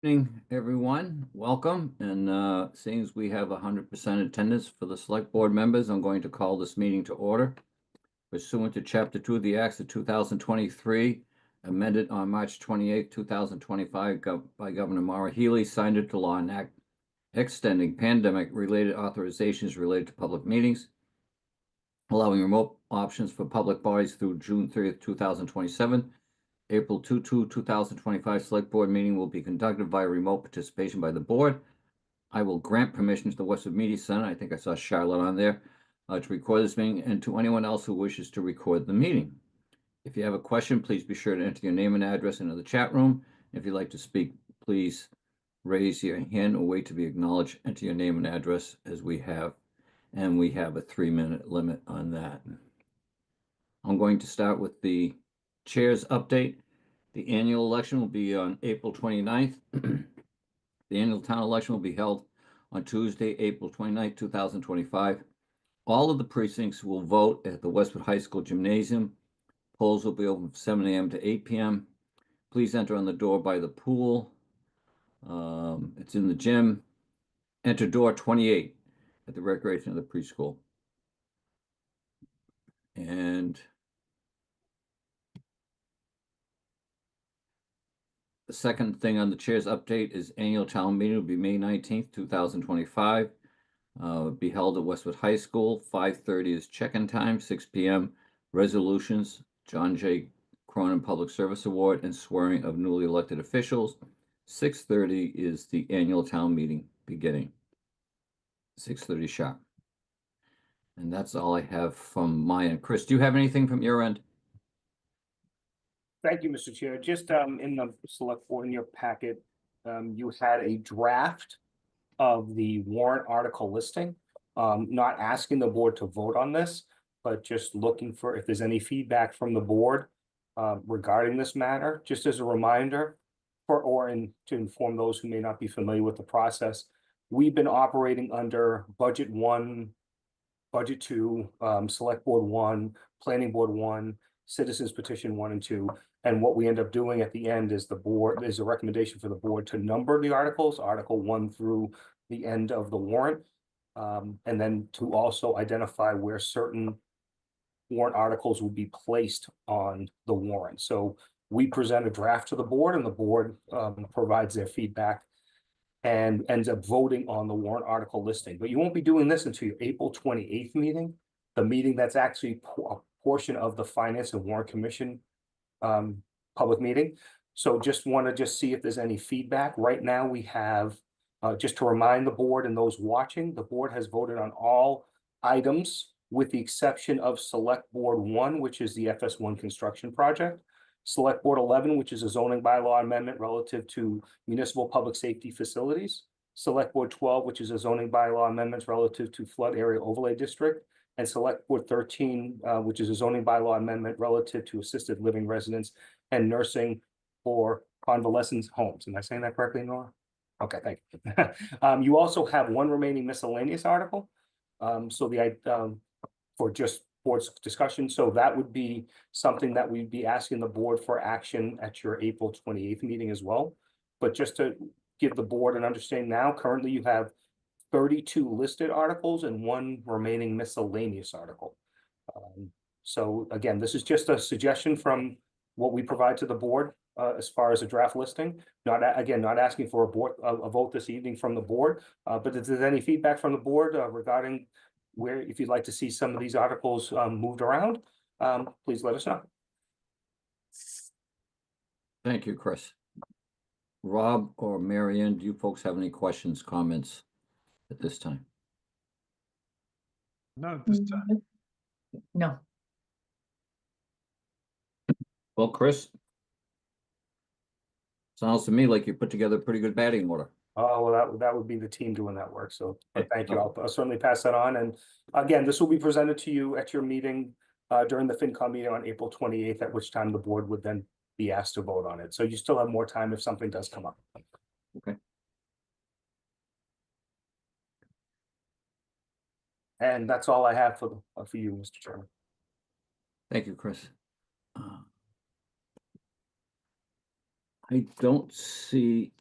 Evening, everyone. Welcome. And seeing as we have 100% attendance for the select board members, I'm going to call this meeting to order. Pursuant to Chapter 2 of the Acts of 2023, amended on March 28, 2025 by Governor Maura Healey, signed into law an act extending pandemic-related authorizations related to public meetings, allowing remote options for public bodies through June 30th, 2027. April 2, 2025 Select Board meeting will be conducted via remote participation by the board. I will grant permission to the Westwood Media Center, I think I saw Charlotte on there, to record this meeting, and to anyone else who wishes to record the meeting. If you have a question, please be sure to enter your name and address into the chat room. If you'd like to speak, please raise your hand or wait to be acknowledged. Enter your name and address as we have, and we have a 3-minute limit on that. I'm going to start with the chair's update. The annual election will be on April 29th. The annual town election will be held on Tuesday, April 29th, 2025. All of the precincts will vote at the Westwood High School Gymnasium. Polls will be open from 7 a.m. to 8 p.m. Please enter on the door by the pool. It's in the gym. Enter door 28 at the recreation of the preschool. And the second thing on the chair's update is annual town meeting will be May 19th, 2025. Be held at Westwood High School. 5:30 is check-in time, 6 p.m. Resolutions, John J. Cronin Public Service Award, and swearing of newly elected officials. 6:30 is the annual town meeting beginning. 6:30 sharp. And that's all I have from my end. Chris, do you have anything from your end? Thank you, Mr. Chair. Just in the select board in your packet, you had a draft of the warrant article listing. Not asking the board to vote on this, but just looking for if there's any feedback from the board regarding this matter. Just as a reminder, to inform those who may not be familiar with the process, we've been operating under Budget 1, Budget 2, Select Board 1, Planning Board 1, Citizens Petition 1 and 2. And what we end up doing at the end is there's a recommendation for the board to number the articles, Article 1 through the end of the warrant. And then to also identify where certain warrant articles will be placed on the warrant. So we present a draft to the board, and the board provides their feedback and ends up voting on the warrant article listing. But you won't be doing this until your April 28th meeting, the meeting that's actually a portion of the Finance and Warrant Commission public meeting. So just want to see if there's any feedback. Right now we have, just to remind the board and those watching, the board has voted on all items with the exception of Select Board 1, which is the FS1 construction project. Select Board 11, which is a zoning bylaw amendment relative to municipal public safety facilities. Select Board 12, which is a zoning bylaw amendments relative to flood area overlay district. And Select Board 13, which is a zoning bylaw amendment relative to assisted living residents and nursing for convalescent homes. Am I saying that correctly, Nora? Okay, thank you. You also have one remaining miscellaneous article. For just board's discussion. So that would be something that we'd be asking the board for action at your April 28th meeting as well. But just to give the board an understanding now, currently you have 32 listed articles and one remaining miscellaneous article. So again, this is just a suggestion from what we provide to the board as far as a draft listing. Not asking for a vote this evening from the board, but if there's any feedback from the board regarding if you'd like to see some of these articles moved around, please let us know. Thank you, Chris. Rob or Marianne, do you folks have any questions, comments at this time? No, at this time. No. Well, Chris, sounds to me like you put together a pretty good batting order. Oh, well, that would be the team doing that work. So thank you. I'll certainly pass that on. And again, this will be presented to you at your meeting during the FinCom meeting on April 28th, at which time the board would then be asked to vote on it. So you still have more time if something does come up. Okay. And that's all I have for you, Mr. Chairman. Thank you, Chris. I don't see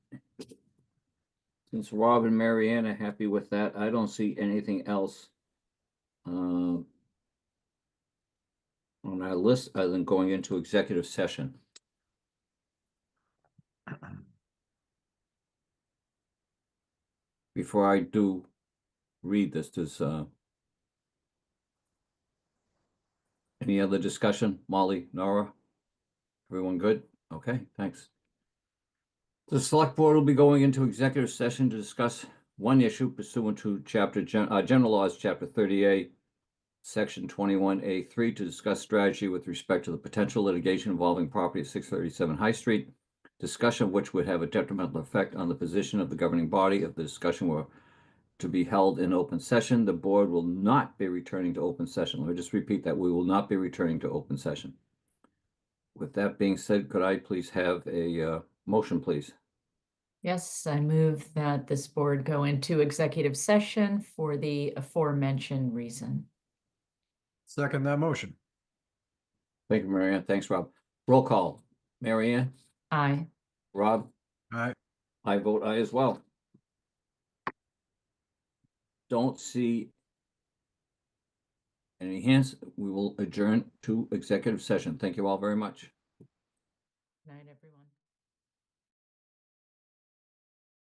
Since Rob and Mary Ann are happy with that, I don't see anything else on our list other than going into executive session. Before I do read this, does any other discussion? Molly, Nora? Everyone good? Okay, thanks. The select board will be going into executive session to discuss one issue pursuant to General Laws, Chapter 38, Section 21A3, to discuss strategy with respect to the potential litigation involving property at 637 High Street, discussion of which would have a detrimental effect on the position of the governing body. If the discussion were to be held in open session, the board will not be returning to open session. Let me just repeat that. We will not be returning to open session. With that being said, could I please have a motion, please? Yes, I move that this board go into executive session for the aforementioned reason. Second that motion. Thank you, Mary Ann. Thanks, Rob. Roll call. Mary Ann? Aye. Rob? Aye. I vote aye as well. Don't see any hands. We will adjourn to executive session. Thank you all very much. Night, everyone.